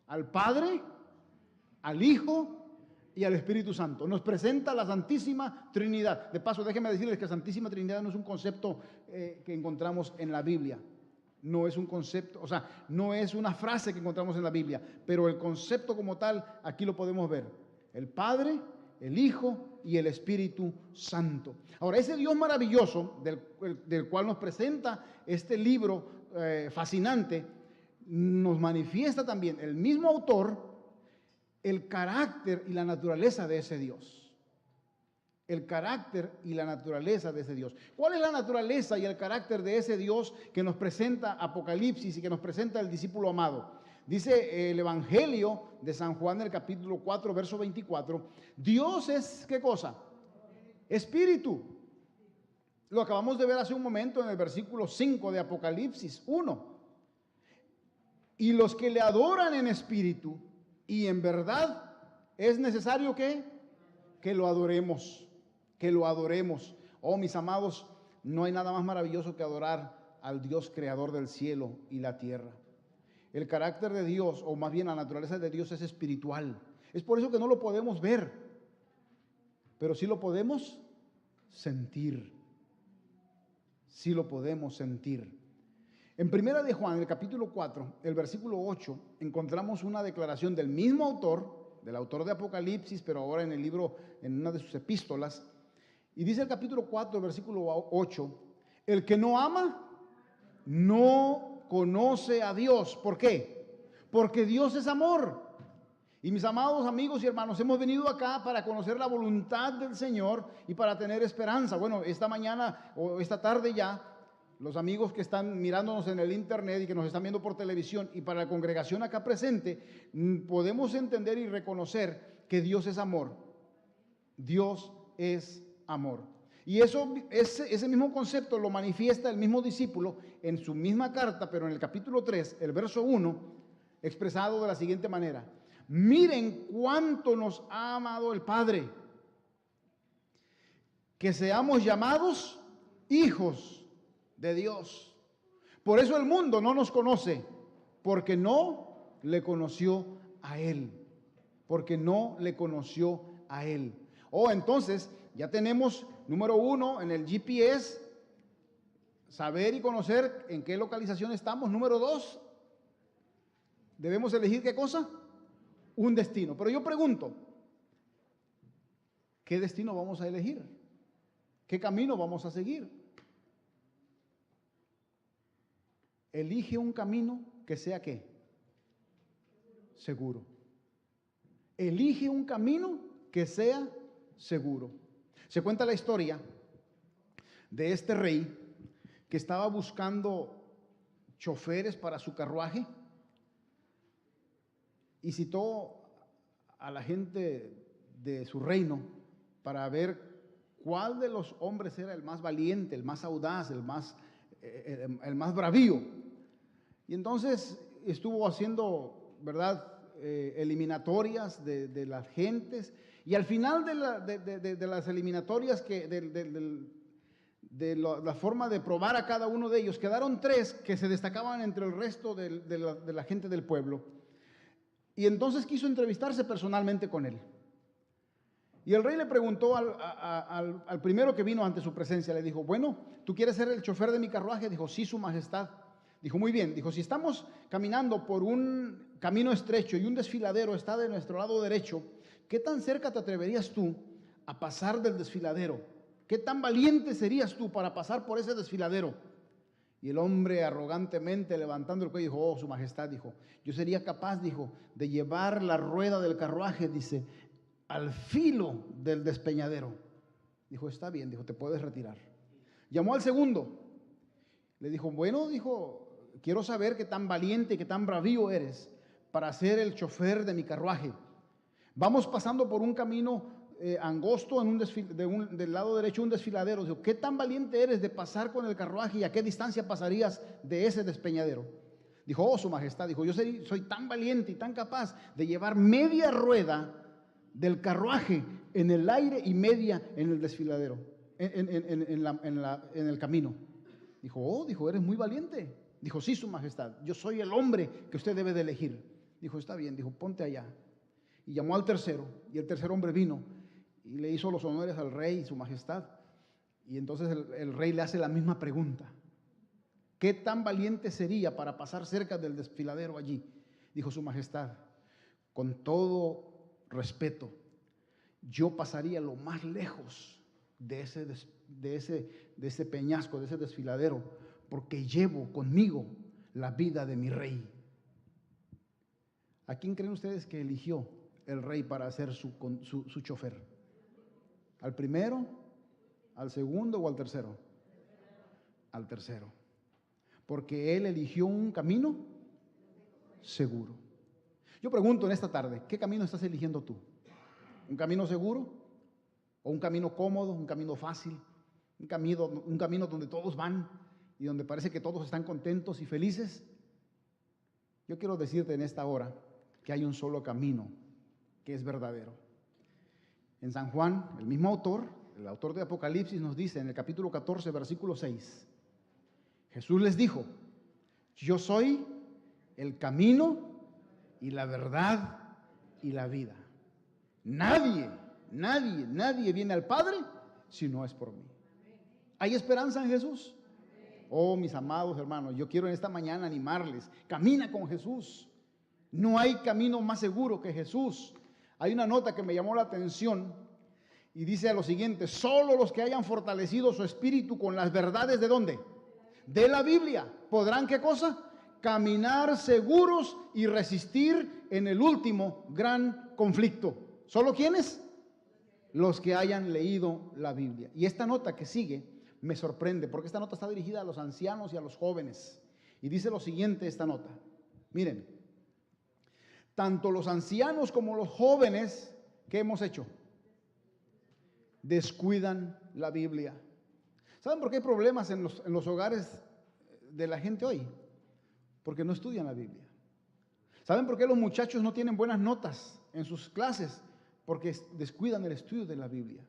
Al Padre, al Hijo y al Espíritu Santo. Nos presenta la Santísima Trinidad. De paso, déjenme decirles que la Santísima Trinidad no es un concepto que encontramos en la Biblia. No es un concepto, o sea, no es una frase que encontramos en la Biblia, pero el concepto como tal, aquí lo podemos ver. El Padre, el Hijo y el Espíritu Santo. Ahora, ese Dios maravilloso del cual nos presenta este libro fascinante, nos manifiesta también el mismo autor el carácter y la naturaleza de ese Dios. El carácter y la naturaleza de ese Dios. ¿Cuál es la naturaleza y el carácter de ese Dios que nos presenta Apocalipsis y que nos presenta el discípulo amado? Dice el Evangelio de San Juan, el capítulo 4, verso 24, Dios es, ¿qué cosa? Espíritu. Lo acabamos de ver hace un momento en el versículo 5 de Apocalipsis 1. Y los que le adoran en espíritu y en verdad, es necesario que lo adoremos, que lo adoremos. Oh, mis amados, no hay nada más maravilloso que adorar al Dios creador del cielo y la tierra. El carácter de Dios, o más bien la naturaleza de Dios, es espiritual. Es por eso que no lo podemos ver, pero sí lo podemos sentir. Sí lo podemos sentir. En Primera de Juan, el capítulo 4, el versículo 8, encontramos una declaración del mismo autor, del autor de Apocalipsis, pero ahora en el libro, en una de sus epístolas. Y dice el capítulo 4, el versículo 8, el que no ama, no conoce a Dios. ¿Por qué? Porque Dios es amor. Y mis amados amigos y hermanos, hemos venido acá para conocer la voluntad del Señor y para tener esperanza. Bueno, esta mañana o esta tarde ya, los amigos que están mirándonos en el internet y que nos están viendo por televisión y para la congregación acá presente, podemos entender y reconocer que Dios es amor. Dios es amor. Y ese mismo concepto lo manifiesta el mismo discípulo en su misma carta, pero en el capítulo 3, el verso 1, expresado de la siguiente manera. Miren cuánto nos ha amado el Padre, que seamos llamados hijos de Dios. Por eso el mundo no nos conoce, porque no le conoció a Él. Porque no le conoció a Él. Oh, entonces ya tenemos, número 1, en el GPS, saber y conocer en qué localización estamos. Número 2, debemos elegir ¿qué cosa? Un destino. Pero yo pregunto, ¿qué destino vamos a elegir? ¿Qué camino vamos a seguir? Elige un camino que sea ¿qué? Seguro. Elige un camino que sea seguro. Se cuenta la historia de este rey que estaba buscando choferes para su carruaje y citó a la gente de su reino para ver cuál de los hombres era el más valiente, el más audaz, el más bravío. Y entonces estuvo haciendo, ¿verdad?, eliminatorias de las gentes. Y al final de las eliminatorias, la forma de probar a cada uno de ellos, quedaron 3 que se destacaban entre el resto de la gente del pueblo. Y entonces quiso entrevistarse personalmente con él. Y el rey le preguntó al primero que vino ante su presencia, le dijo, bueno, ¿tú quieres ser el chofer de mi carruaje? Dijo, sí, su majestad. Dijo, muy bien. Dijo, si estamos caminando por un camino estrecho y un desfiladero está de nuestro lado derecho, ¿qué tan cerca te atreverías tú a pasar del desfiladero? ¿Qué tan valiente serías tú para pasar por ese desfiladero? Y el hombre arrogantemente levantando el cuello dijo, oh, su majestad, dijo, yo sería capaz, dijo, de llevar la rueda del carruaje, dice, al filo del despeñadero. Dijo, está bien, dijo, te puedes retirar. Llamó al segundo. Le dijo, bueno, dijo, quiero saber qué tan valiente y qué tan bravío eres para ser el chofer de mi carruaje. Vamos pasando por un camino angosto del lado derecho un desfiladero. Dijo, ¿qué tan valiente eres de pasar con el carruaje y a qué distancia pasarías de ese despeñadero? Dijo, oh, su majestad, dijo, yo soy tan valiente y tan capaz de llevar media rueda del carruaje en el aire y media en el desfiladero, en el camino. Dijo, oh, dijo, eres muy valiente. Dijo, sí, su majestad, yo soy el hombre que usted debe de elegir. Dijo, está bien, dijo, ponte allá. Y llamó al tercero, y el tercer hombre vino y le hizo los honores al rey y su majestad. Y entonces el rey le hace la misma pregunta. ¿Qué tan valiente sería para pasar cerca del desfiladero allí? Dijo, su majestad, con todo respeto, yo pasaría lo más lejos de ese peñasco, de ese desfiladero, porque llevo conmigo la vida de mi rey. ¿A quién creen ustedes que eligió el rey para ser su chofer? ¿Al primero, al segundo o al tercero? Al tercero. Porque él eligió un camino seguro. Yo pregunto en esta tarde, ¿qué camino estás eligiendo tú? ¿Un camino seguro? ¿O un camino cómodo, un camino fácil? ¿Un camino donde todos van y donde parece que todos están contentos y felices? Yo quiero decirte en esta hora que hay un solo camino que es verdadero. En San Juan, el mismo autor, el autor de Apocalipsis, nos dice en el capítulo 14, versículo 6, Jesús les dijo, yo soy el camino y la verdad y la vida. Nadie viene al Padre si no es por mí. ¿Hay esperanza en Jesús? Oh, mis amados hermanos, yo quiero en esta mañana animarles. Camina con Jesús. No hay camino más seguro que Jesús. Hay una nota que me llamó la atención y dice lo siguiente: solo los que hayan fortalecido su espíritu con las verdades ¿de dónde? De la Biblia. ¿Podrán qué cosa? Caminar seguros y resistir en el último gran conflicto. ¿Solo quiénes? Los que hayan leído la Biblia. Y esta nota que sigue me sorprende, porque esta nota está dirigida a los ancianos y a los jóvenes. Y dice lo siguiente esta nota. Miren, tanto los ancianos como los jóvenes, ¿qué hemos hecho? Descuidan la Biblia. ¿Saben por qué hay problemas en los hogares de la gente hoy? Porque no estudian la Biblia. ¿Saben por qué los muchachos no tienen buenas notas en sus clases? Porque descuidan el estudio de la Biblia.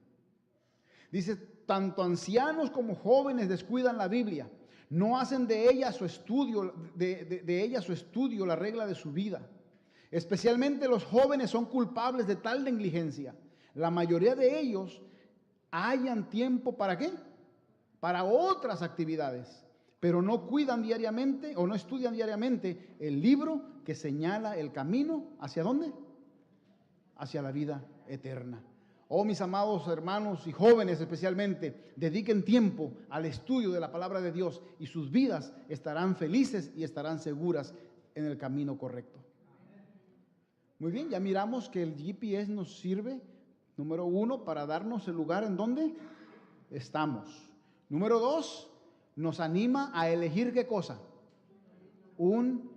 Dice, tanto ancianos como jóvenes descuidan la Biblia. No hacen de ella su estudio, de ella su estudio, la regla de su vida. Especialmente los jóvenes son culpables de tal negligencia. La mayoría de ellos hallan tiempo ¿para qué? Para otras actividades, pero no cuidan diariamente o no estudian diariamente el libro que señala el camino ¿hacia dónde? Hacia la vida eterna. Oh, mis amados hermanos y jóvenes especialmente, dediquen tiempo al estudio de la palabra de Dios y sus vidas estarán felices y estarán seguras en el camino correcto. Muy bien, ya miramos que el GPS nos sirve, número 1, para darnos el lugar en donde estamos. Número 2, nos anima a elegir ¿qué cosa? Un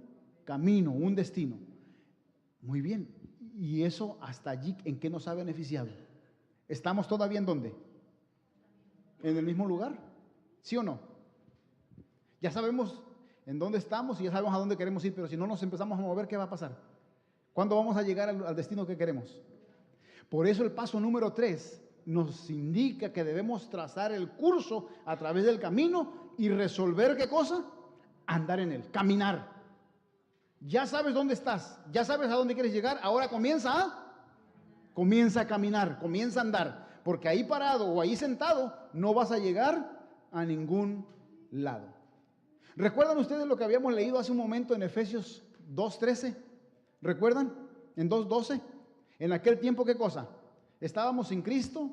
camino, un destino. Muy bien, y eso hasta allí, ¿en qué nos ha beneficiado? ¿Estamos todavía en dónde? ¿En el mismo lugar? ¿Sí o no? Ya sabemos en dónde estamos y ya sabemos a dónde queremos ir, pero si no nos empezamos a mover, ¿qué va a pasar? ¿Cuándo vamos a llegar al destino que queremos? Por eso el paso número 3 nos indica que debemos trazar el curso a través del camino y resolver ¿qué cosa? Andar en él, caminar. Ya sabes dónde estás, ya sabes a dónde quieres llegar, ahora comienza a caminar, comienza a andar, porque ahí parado o ahí sentado no vas a llegar a ningún lado. ¿Recuerdan ustedes lo que habíamos leído hace un momento en Efesios 2:13? ¿Recuerdan? En 2:12. En aquel tiempo, ¿qué cosa? Estábamos sin Cristo,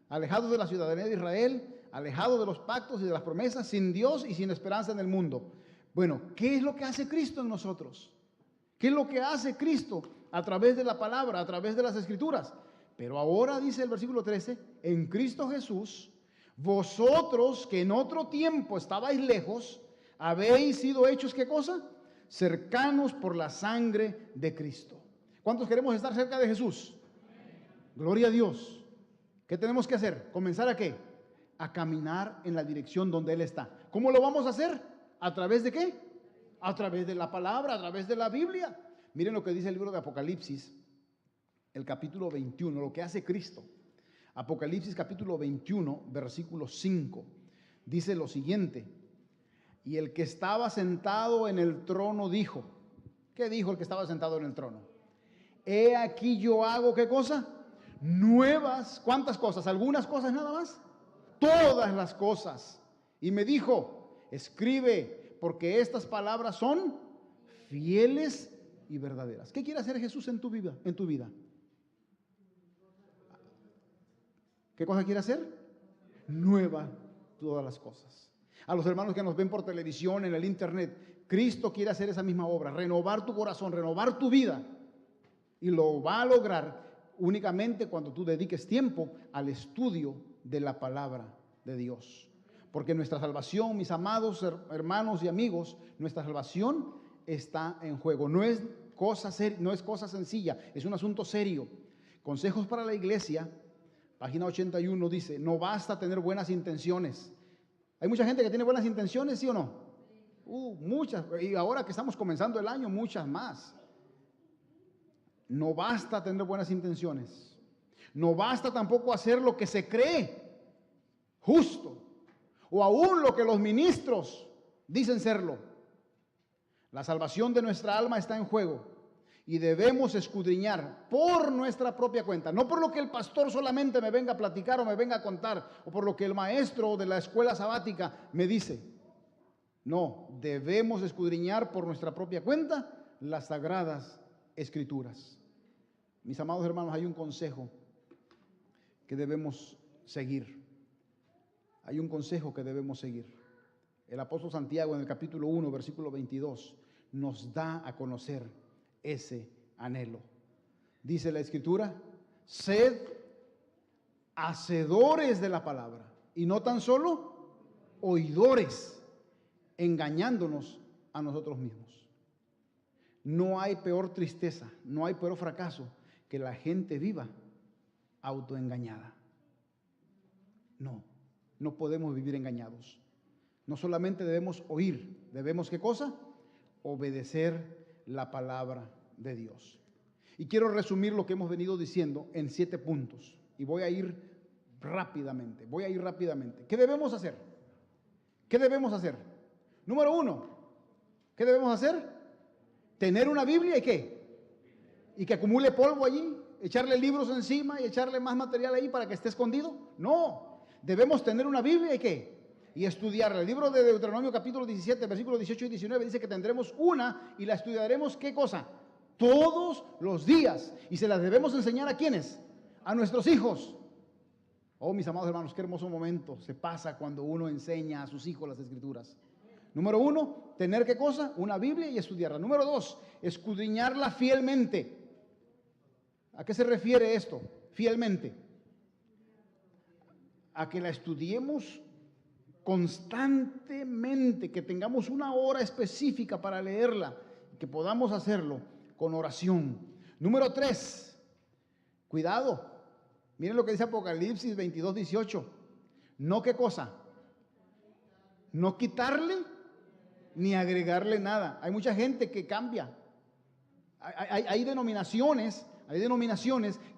alejados de la ciudadanía de Israel, alejados de los pactos y de las promesas, sin Dios y sin esperanza en el mundo. Bueno, ¿qué es lo que hace Cristo en nosotros? ¿Qué es lo que hace Cristo a través de la palabra, a través de las Escrituras? Pero ahora dice el versículo 13, en Cristo Jesús, vosotros que en otro tiempo estabais lejos, habéis sido hechos, ¿qué cosa? Cercanos por la sangre de Cristo. ¿Cuántos queremos estar cerca de Jesús? Gloria a Dios. ¿Qué tenemos que hacer? ¿Comenzar a qué? A caminar en la dirección donde Él está. ¿Cómo lo vamos a hacer? ¿A través de qué? A través de la palabra, a través de la Biblia. Miren lo que dice el libro de Apocalipsis, el capítulo 21, lo que hace Cristo. Apocalipsis capítulo 21, versículo 5. Dice lo siguiente: y el que estaba sentado en el trono dijo. ¿Qué dijo el que estaba sentado en el trono? He aquí yo hago, ¿qué cosa? Nuevas. ¿Cuántas cosas? ¿Algunas cosas nada más? Todas las cosas. Y me dijo, escribe, porque estas palabras son fieles y verdaderas. ¿Qué quiere hacer Jesús en tu vida? ¿Qué cosa quiere hacer? Nueva todas las cosas. A los hermanos que nos ven por televisión, en el internet, Cristo quiere hacer esa misma obra, renovar tu corazón, renovar tu vida. Y lo va a lograr únicamente cuando tú dediques tiempo al estudio de la palabra de Dios. Porque nuestra salvación, mis amados hermanos y amigos, nuestra salvación está en juego. No es cosa sencilla, es un asunto serio. Consejos para la iglesia, página 81 dice, no basta tener buenas intenciones. Hay mucha gente que tiene buenas intenciones, ¿sí o no? Muchas, y ahora que estamos comenzando el año, muchas más. No basta tener buenas intenciones. No basta tampoco hacer lo que se cree justo, o aún lo que los ministros dicen serlo. La salvación de nuestra alma está en juego y debemos escudriñar por nuestra propia cuenta, no por lo que el pastor solamente me venga a platicar o me venga a contar, o por lo que el maestro de la escuela sabática me dice. No, debemos escudriñar por nuestra propia cuenta las sagradas escrituras. Mis amados hermanos, hay un consejo que debemos seguir. Hay un consejo que debemos seguir. El apóstol Santiago en el capítulo 1, versículo 22, nos da a conocer ese anhelo. Dice la escritura, sed hacedores de la palabra y no tan solo oidores, engañándonos a nosotros mismos. No hay peor tristeza, no hay peor fracaso que la gente viva autoengañada. No podemos vivir engañados. No solamente debemos oír, debemos ¿qué cosa? Obedecer la palabra de Dios. Y quiero resumir lo que hemos venido diciendo en 7 puntos. Y voy a ir rápidamente. ¿Qué debemos hacer? ¿Qué debemos hacer? Número 1, ¿qué debemos hacer? Tener una Biblia y ¿qué? Y que acumule polvo allí, echarle libros encima y echarle más material ahí para que esté escondido. No, debemos tener una Biblia y ¿qué? Y estudiarla. El libro de Deuteronomio capítulo 17, versículos 18 y 19 dice que tendremos una y la estudiaremos ¿qué cosa? Todos los días. Y se las debemos enseñar ¿a quiénes? A nuestros hijos. Oh, mis amados hermanos, qué hermoso momento se pasa cuando uno enseña a sus hijos las escrituras. Número 1, tener ¿qué cosa? Una Biblia y estudiarla. Número 2, escudriñarla fielmente. ¿A qué se refiere esto? Fielmente. A que la estudiemos constantemente, que tengamos una hora específica para leerla, que podamos hacerlo con oración. Número 3, cuidado. Miren lo que dice Apocalipsis 22, 18. No ¿qué cosa? No quitarle ni agregarle nada. Hay mucha gente que cambia. Hay denominaciones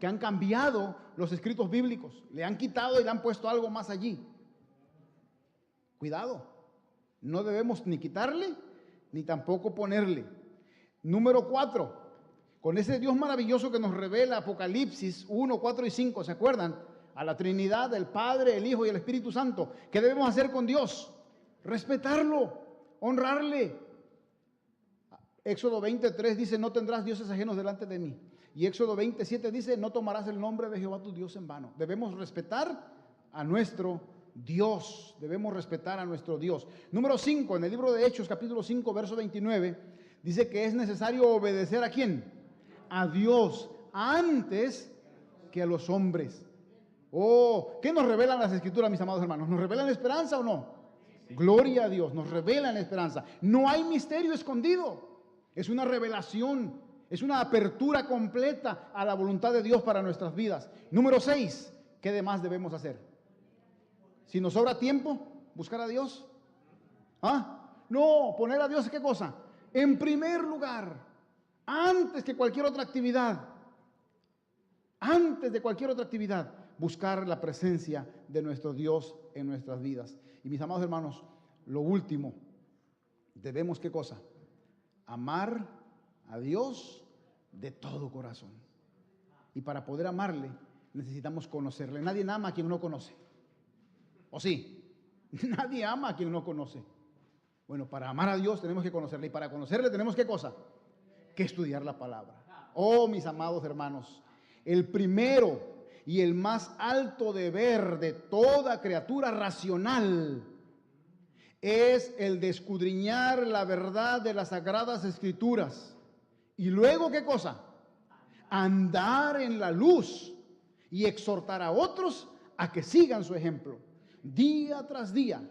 que han cambiado los escritos bíblicos. Le han quitado y le han puesto algo más allí. Cuidado. No debemos ni quitarle ni tampoco ponerle. Número 4. Con ese Dios maravilloso que nos revela Apocalipsis 1, 4 y 5, ¿se acuerdan? A la Trinidad, el Padre, el Hijo y el Espíritu Santo. ¿Qué debemos hacer con Dios? Respetarlo, honrarle. Éxodo 23 dice, no tendrás dioses ajenos delante de mí. Y Éxodo 27 dice, no tomarás el nombre de Jehová tu Dios en vano. Debemos respetar a nuestro Dios. Debemos respetar a nuestro Dios. Número 5, en el libro de Hechos, capítulo 5, verso 29, dice que es necesario obedecer ¿a quién? A Dios antes que a los hombres. Oh, ¿qué nos revelan las escrituras, mis amados hermanos? ¿Nos revelan la esperanza o no? Gloria a Dios, nos revelan la esperanza. No hay misterio escondido. Es una revelación, es una apertura completa a la voluntad de Dios para nuestras vidas. Número 6, ¿qué demás debemos hacer? Si nos sobra tiempo, buscar a Dios. ¿Ah? No, poner a Dios ¿qué cosa? En primer lugar, antes que cualquier otra actividad, antes de cualquier otra actividad, buscar la presencia de nuestro Dios en nuestras vidas. Y mis amados hermanos, lo último, debemos, ¿qué cosa? Amar a Dios de todo corazón. Y para poder amarle, necesitamos conocerle. Nadie ama a quien no conoce. ¿O sí? Nadie ama a quien no conoce. Bueno, para amar a Dios tenemos que conocerle. Y para conocerle tenemos, ¿qué cosa? Que estudiar la palabra. Oh, mis amados hermanos, el primero y el más alto deber de toda criatura racional es el de escudriñar la verdad de las Sagradas Escrituras. Y luego, ¿qué cosa? Andar en la luz y exhortar a otros a que sigan su ejemplo, día tras día,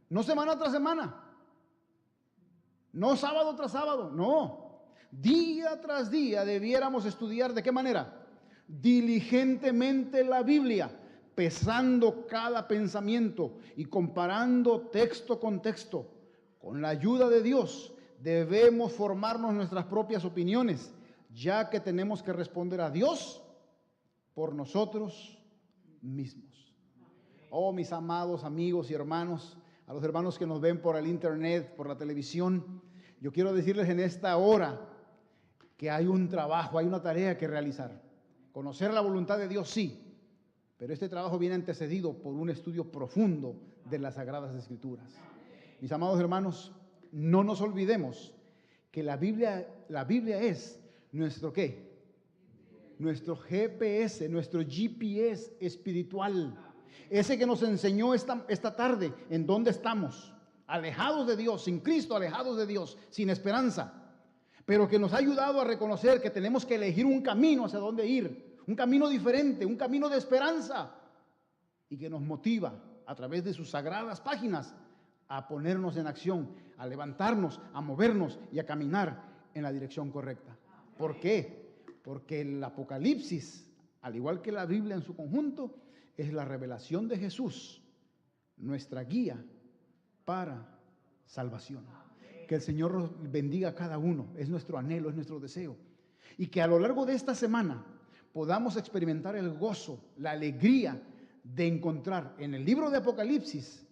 no semana tras semana, no sábado tras sábado, no, día tras día debiéramos estudiar. ¿De qué manera? Diligentemente la Biblia, pesando cada pensamiento y comparando texto con texto. Con la ayuda de Dios debemos formarnos nuestras propias opiniones, ya que tenemos que responder a Dios por nosotros mismos. Oh, mis amados amigos y hermanos, a los hermanos que nos ven por el internet, por la televisión, yo quiero decirles en esta hora que hay un trabajo, hay una tarea que realizar. Conocer la voluntad de Dios, sí, pero este trabajo viene antecedido por un estudio profundo de las Sagradas Escrituras. Mis amados hermanos, no nos olvidemos que la Biblia es nuestro ¿qué? Nuestro GPS, nuestro GPS espiritual. Ese que nos enseñó esta tarde en dónde estamos, alejados de Dios, sin Cristo, alejados de Dios, sin esperanza, pero que nos ha ayudado a reconocer que tenemos que elegir un camino hacia dónde ir, un camino diferente, un camino de esperanza, y que nos motiva a través de sus sagradas páginas a ponernos en acción, a levantarnos, a movernos y a caminar en la dirección correcta. ¿Por qué? Porque el Apocalipsis, al igual que la Biblia en su conjunto, es la revelación de Jesús, nuestra guía para salvación. Que el Señor bendiga a cada uno, es nuestro anhelo, es nuestro deseo. Y que a lo largo de esta semana podamos experimentar el gozo, la alegría de encontrar en el libro de Apocalipsis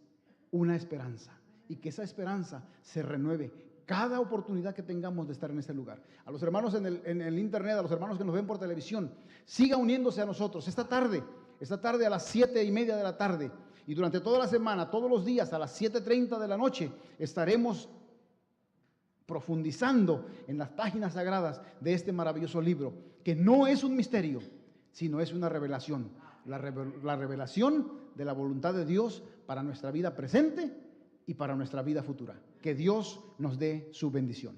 una esperanza. Y que esa esperanza se renueve cada oportunidad que tengamos de estar en este lugar. A los hermanos en el internet, a los hermanos que nos ven por televisión, siga uniéndose a nosotros esta tarde a las 7:30 de la tarde. Y durante toda la semana, todos los días a las 7:30 de la noche, estaremos profundizando en las páginas sagradas de este maravilloso libro, que no es un misterio, sino es una revelación. La revelación de la voluntad de Dios para nuestra vida presente y para nuestra vida futura. Que Dios nos dé su bendición.